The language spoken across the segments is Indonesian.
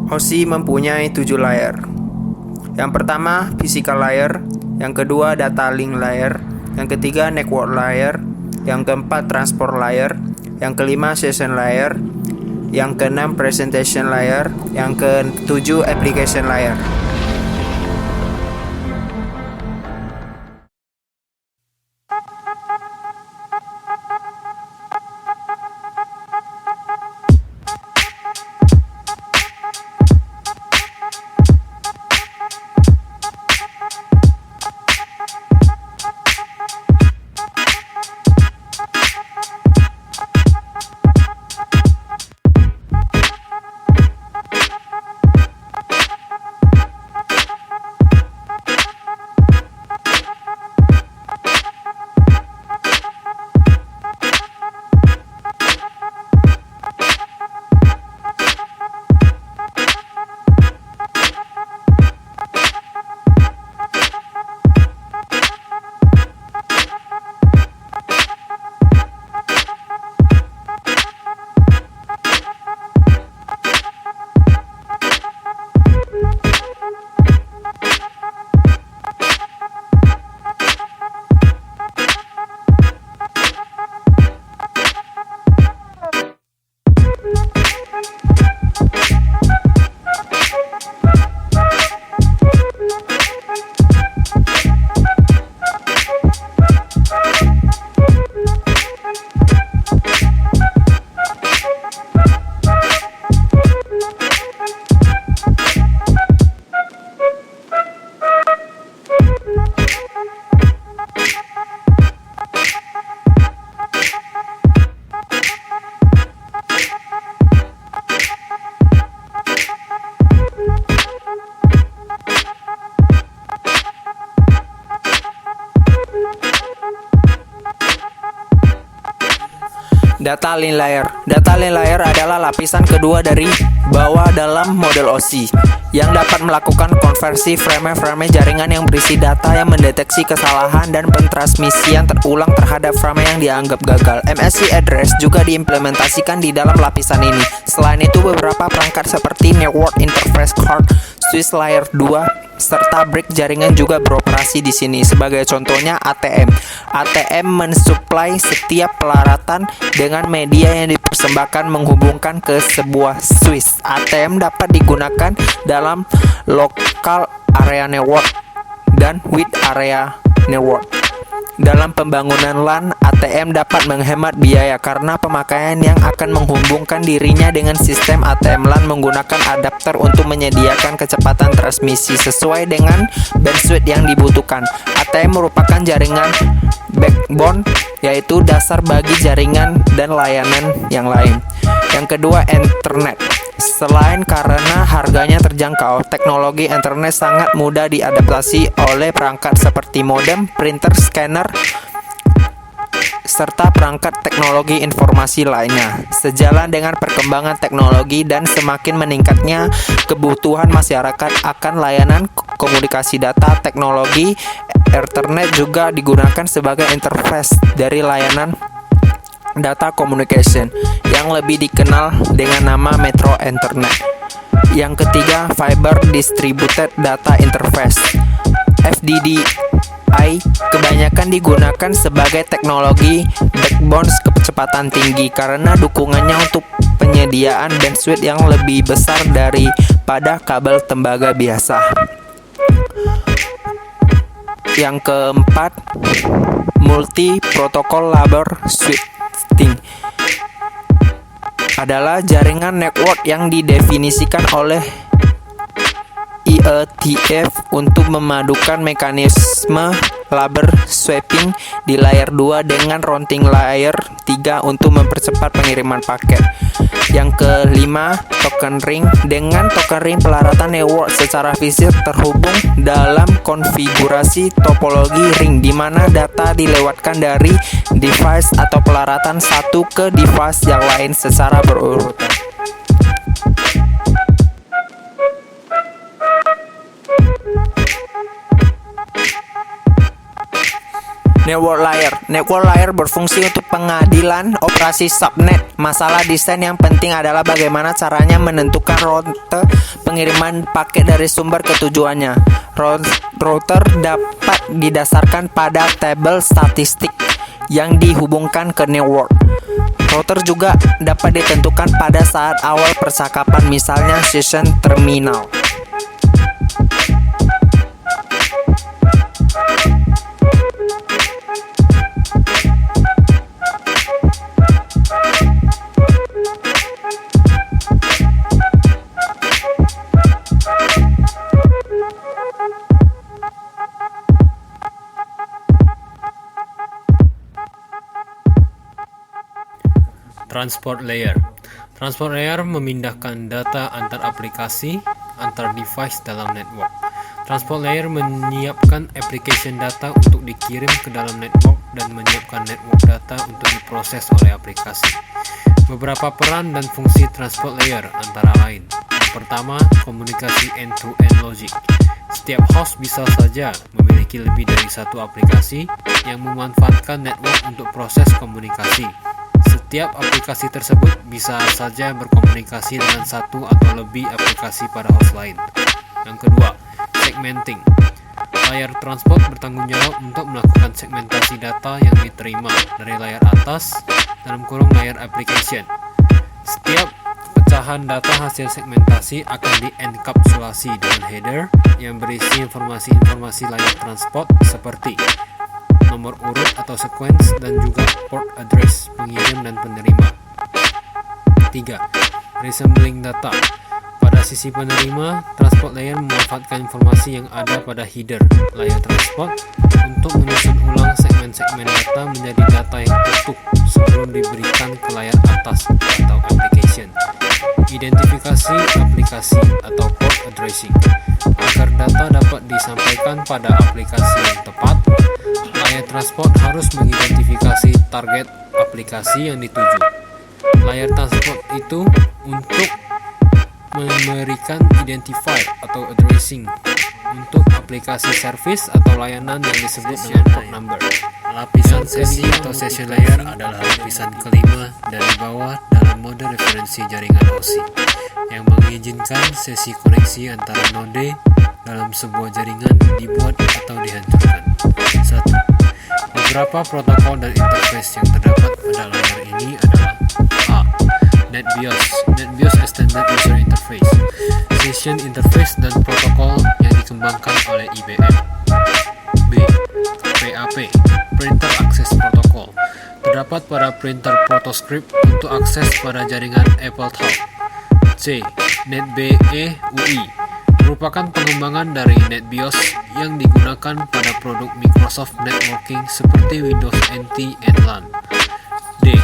OSI mempunyai 7 layer. Yang pertama, physical layer. Yang kedua, data link layer. Yang ketiga, network layer. Yang keempat, transport layer. Yang kelima, session layer. Yang keenam, presentation layer. Yang ketujuh, application layer. Data link layer. Data link layer adalah lapisan kedua dari bawah dalam model OSI yang dapat melakukan konversi frame-frame jaringan yang berisi data yang mendeteksi kesalahan dan pentransmisian terulang terhadap frame yang dianggap gagal. MSC address juga diimplementasikan di dalam lapisan ini. Selain itu, beberapa perangkat seperti Network Interface Card, Switch Layer 2 serta brick jaringan juga beroperasi di sini. Sebagai contohnya ATM. ATM mensuplai setiap peralatan dengan media yang dipersembahkan menghubungkan ke sebuah switch. ATM dapat digunakan dalam local area network dan wide area network. Dalam pembangunan LAN, ATM dapat menghemat biaya karena pemakaian yang akan menghubungkan dirinya dengan sistem ATM LAN menggunakan adapter untuk menyediakan kecepatan transmisi sesuai dengan bandwidth yang dibutuhkan. ATM merupakan jaringan backbone, yaitu dasar bagi jaringan dan layanan yang lain. Yang kedua, internet. Selain karena harganya terjangkau, teknologi internet sangat mudah diadaptasi oleh perangkat seperti modem, printer, scanner, serta perangkat teknologi informasi lainnya. Sejalan dengan perkembangan teknologi dan semakin meningkatnya kebutuhan masyarakat akan layanan komunikasi data, teknologi Ethernet juga digunakan sebagai interface dari layanan data communication yang lebih dikenal dengan nama Metro Ethernet. Yang ketiga, Fiber Distributed Data Interface (FDDI) kebanyakan digunakan sebagai teknologi backbone kecepatan tinggi karena dukungannya untuk penyediaan bandwidth yang lebih besar daripada kabel tembaga biasa. Yang keempat, Multi Protocol Label Switching adalah jaringan network yang didefinisikan oleh IETF untuk memadukan mekanisme label swapping di layer 2 dengan routing layer 3 untuk mempercepat pengiriman paket. Yang kelima, token ring. Dengan token ring, pelaratan network secara fisik terhubung dalam konfigurasi topologi ring, di mana data dilewatkan dari device atau pelaratan satu ke device yang lain secara berurutan. Network layer. Network layer berfungsi untuk pengadilan operasi subnet. Masalah desain yang penting adalah bagaimana caranya menentukan rute pengiriman paket dari sumber ke tujuannya. Router dapat didasarkan pada tabel statistik yang dihubungkan ke network. Router juga dapat ditentukan pada saat awal percakapan, misalnya session terminal. Transport layer. Transport layer memindahkan data antar aplikasi, antar device dalam network. Transport layer menyiapkan application data untuk dikirim ke dalam network dan menyiapkan network data untuk diproses oleh aplikasi. Beberapa peran dan fungsi transport layer antara lain. Yang pertama, komunikasi end-to-end logic. Setiap host bisa saja memiliki lebih dari satu aplikasi yang memanfaatkan network untuk proses komunikasi. Setiap aplikasi tersebut bisa saja berkomunikasi dengan satu atau lebih aplikasi pada host lain. Yang kedua, segmenting. Layar transport bertanggung jawab untuk melakukan segmentasi data yang diterima dari layar atas (layar application). Setiap pecahan data hasil segmentasi akan dienkapsulasi dengan header yang berisi informasi-informasi layar transport seperti nomor urut atau sequence dan juga port address pengirim dan penerima. 3. Resembling data. Pada sisi penerima, transport layer memanfaatkan informasi yang ada pada header layar transport untuk menyusun ulang segmen-segmen data menjadi data yang utuh sebelum diberikan ke layar atas atau application. Identifikasi aplikasi atau port addressing. Agar data dapat disampaikan pada aplikasi yang tepat, layar transport harus mengidentifikasi target aplikasi yang dituju. Layar transport itu untuk memberikan identifier atau addressing untuk aplikasi service atau layanan yang disebut dengan port number. Lapisan sesi atau session layer adalah lapisan kelima dari bawah dalam mode referensi jaringan OSI yang mengizinkan sesi koneksi antara node dalam sebuah jaringan dibuat atau dihancurkan. 1. Beberapa protokol dan interface yang terdapat pada layar ini adalah A. NetBIOS. NetBIOS Extended User Interface, Session Interface dan protokol yang dikembangkan oleh IBM. B. PAP, Printer Access Protocol, terdapat pada printer protoscript untuk akses pada jaringan AppleTalk. C. NetBE UI, merupakan pengembangan dari NetBIOS yang digunakan pada produk Microsoft Networking seperti Windows NT and LAN. D.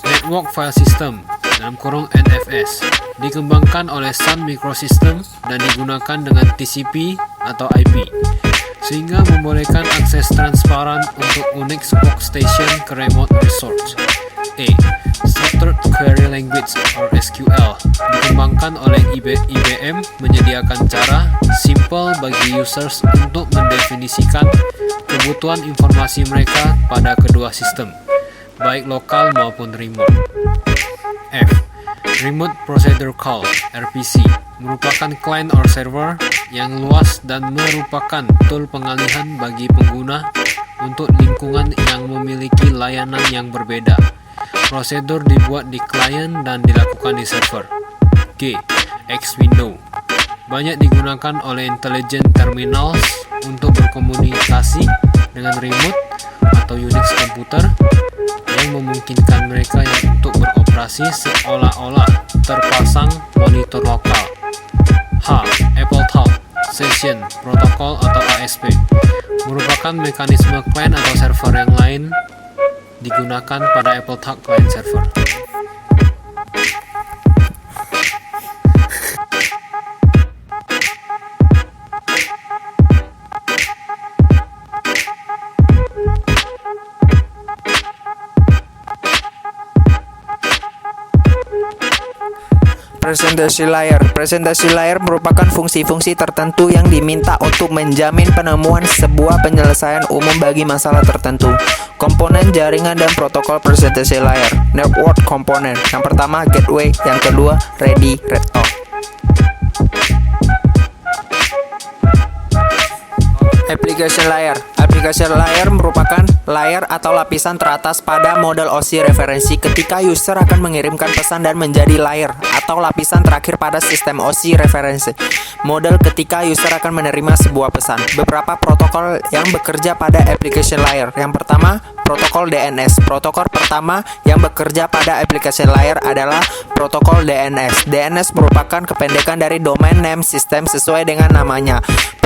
Network File System (NFS), dikembangkan oleh Sun Microsystems dan digunakan dengan TCP atau IP, sehingga membolehkan akses transparan untuk Unix workstation ke remote resource. E. Structured Query Language or SQL, dikembangkan oleh IBM, menyediakan cara simple bagi users untuk mendefinisikan kebutuhan informasi mereka pada kedua sistem, baik lokal maupun remote. F. Remote Procedure Call (RPC), merupakan client or server yang luas dan merupakan tool pengalihan bagi pengguna untuk lingkungan yang memiliki layanan yang berbeda. Prosedur dibuat di client dan dilakukan di server. G. X-Window, banyak digunakan oleh intelligent terminals untuk berkomunikasi dengan remote atau Unix komputer yang memungkinkan mereka untuk beroperasi seolah-olah terpasang monitor lokal. H. AppleTalk Session Protocol atau ASP, merupakan mekanisme client atau server yang lain digunakan pada AppleTalk client server. Presentasi layer. Presentasi layer merupakan fungsi-fungsi tertentu yang diminta untuk menjamin penemuan sebuah penyelesaian umum bagi masalah tertentu. Komponen jaringan dan protokol presentasi layer. Network komponen. Yang pertama gateway, yang kedua ready recto. Application layer. Application layer merupakan layer atau lapisan teratas pada model OSI referensi ketika user akan mengirimkan pesan dan menjadi layer atau lapisan terakhir pada sistem OSI referensi. Model ketika user akan menerima sebuah pesan. Beberapa protokol yang bekerja pada application layer. Yang pertama, protokol DNS. Protokol pertama yang bekerja pada application layer adalah protokol DNS. DNS merupakan kependekan dari Domain Name System sesuai dengan namanya.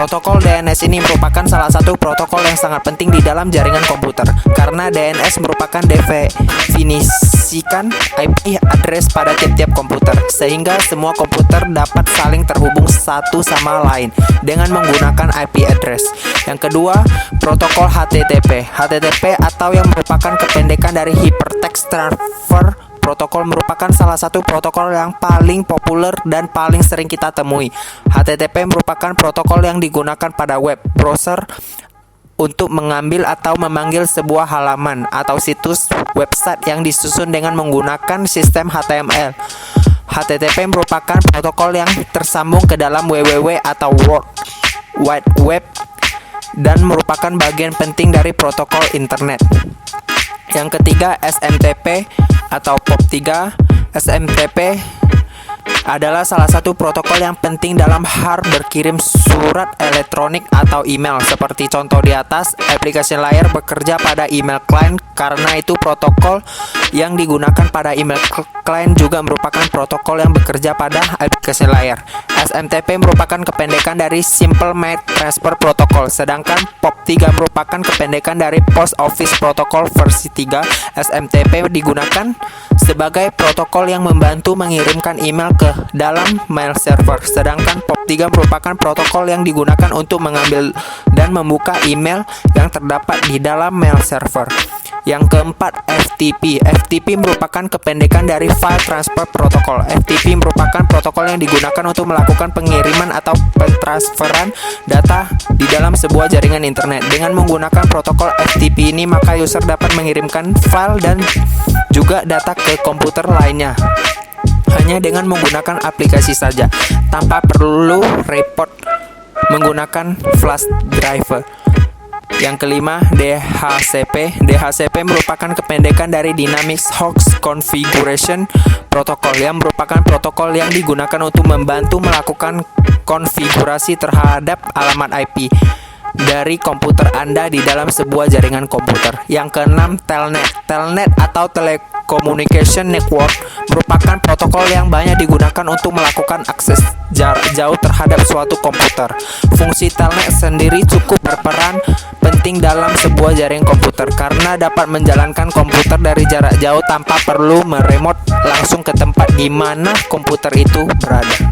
Protokol DNS ini merupakan salah satu protokol yang sangat penting di dalam jaringan komputer karena DNS merupakan definisikan IP address pada tiap-tiap komputer sehingga semua komputer dapat saling terhubung satu sama lain dengan menggunakan IP address. Yang kedua, protokol HTTP. HTTP atau yang merupakan kependekan dari Hypertext Transfer Protokol merupakan salah satu protokol yang paling populer dan paling sering kita temui. HTTP merupakan protokol yang digunakan pada web browser untuk mengambil atau memanggil sebuah halaman atau situs website yang disusun dengan menggunakan sistem HTML. HTTP merupakan protokol yang tersambung ke dalam www atau World Wide Web dan merupakan bagian penting dari protokol internet. Yang ketiga, SMTP atau POP3. SMTP adalah salah satu protokol yang penting dalam hal berkirim surat elektronik atau email. Seperti contoh di atas, aplikasi layer bekerja pada email client. Karena itu protokol yang digunakan pada email client juga merupakan protokol yang bekerja pada aplikasi layer. SMTP merupakan kependekan dari Simple Mail Transfer Protocol, sedangkan POP3 merupakan kependekan dari Post Office Protocol versi 3. SMTP digunakan sebagai protokol yang membantu mengirimkan email ke dalam mail server, sedangkan POP3 merupakan protokol yang digunakan untuk mengambil dan membuka email yang terdapat di dalam mail server. Yang keempat, FTP. FTP merupakan kependekan dari File Transfer Protocol. FTP merupakan protokol yang digunakan untuk melakukan pengiriman atau pentransferan data di dalam sebuah jaringan internet. Dengan menggunakan protokol FTP ini, maka user dapat mengirimkan file dan juga data ke komputer lainnya hanya dengan menggunakan aplikasi saja, tanpa perlu repot menggunakan flash drive. Yang kelima, DHCP. DHCP merupakan kependekan dari Dynamics Host Configuration Protocol yang merupakan protokol yang digunakan untuk membantu melakukan konfigurasi terhadap alamat IP dari komputer Anda di dalam sebuah jaringan komputer. Yang keenam, Telnet. Telnet atau Telecommunication Network merupakan protokol yang banyak digunakan untuk melakukan akses jarak jauh terhadap suatu komputer. Fungsi Telnet sendiri cukup berperan penting dalam sebuah jaringan komputer karena dapat menjalankan komputer dari jarak jauh tanpa perlu meremote langsung ke tempat di mana komputer itu berada.